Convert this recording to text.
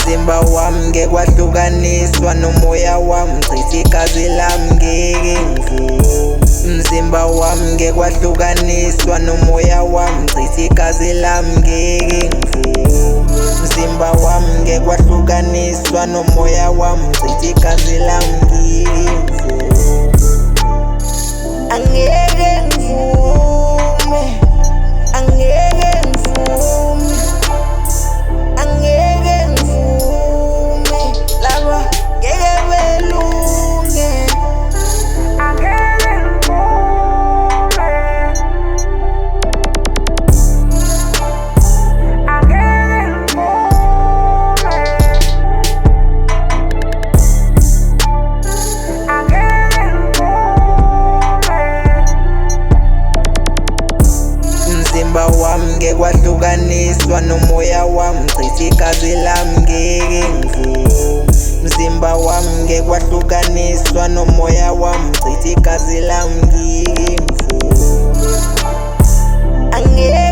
Umzimba wami ngeke wahlukaniswa nomoya wami, chitha igazi lami ngeke ngivume. Umzimba wami ngeke wahlukaniswa nomoya wami, chitha igazi lami ngeke ngivume. Umzimba wami ngeke wahlukaniswa nomoya wami, chitha igazi lami ngeke ngivume. Angeke ngivume, angeke ngivume, angeke ngivume, laba ngeke belunge. Angeke ngivume, angeke ngivume, angeke ngivume. Umzimba wami ngeke wahlukaniswa nomoya wami, chitha igazi lami ngeke ngivume. Umzimba wami ngeke wahlukaniswa nomoya wami, chitha igazi lami ngeke ngivume. Angeke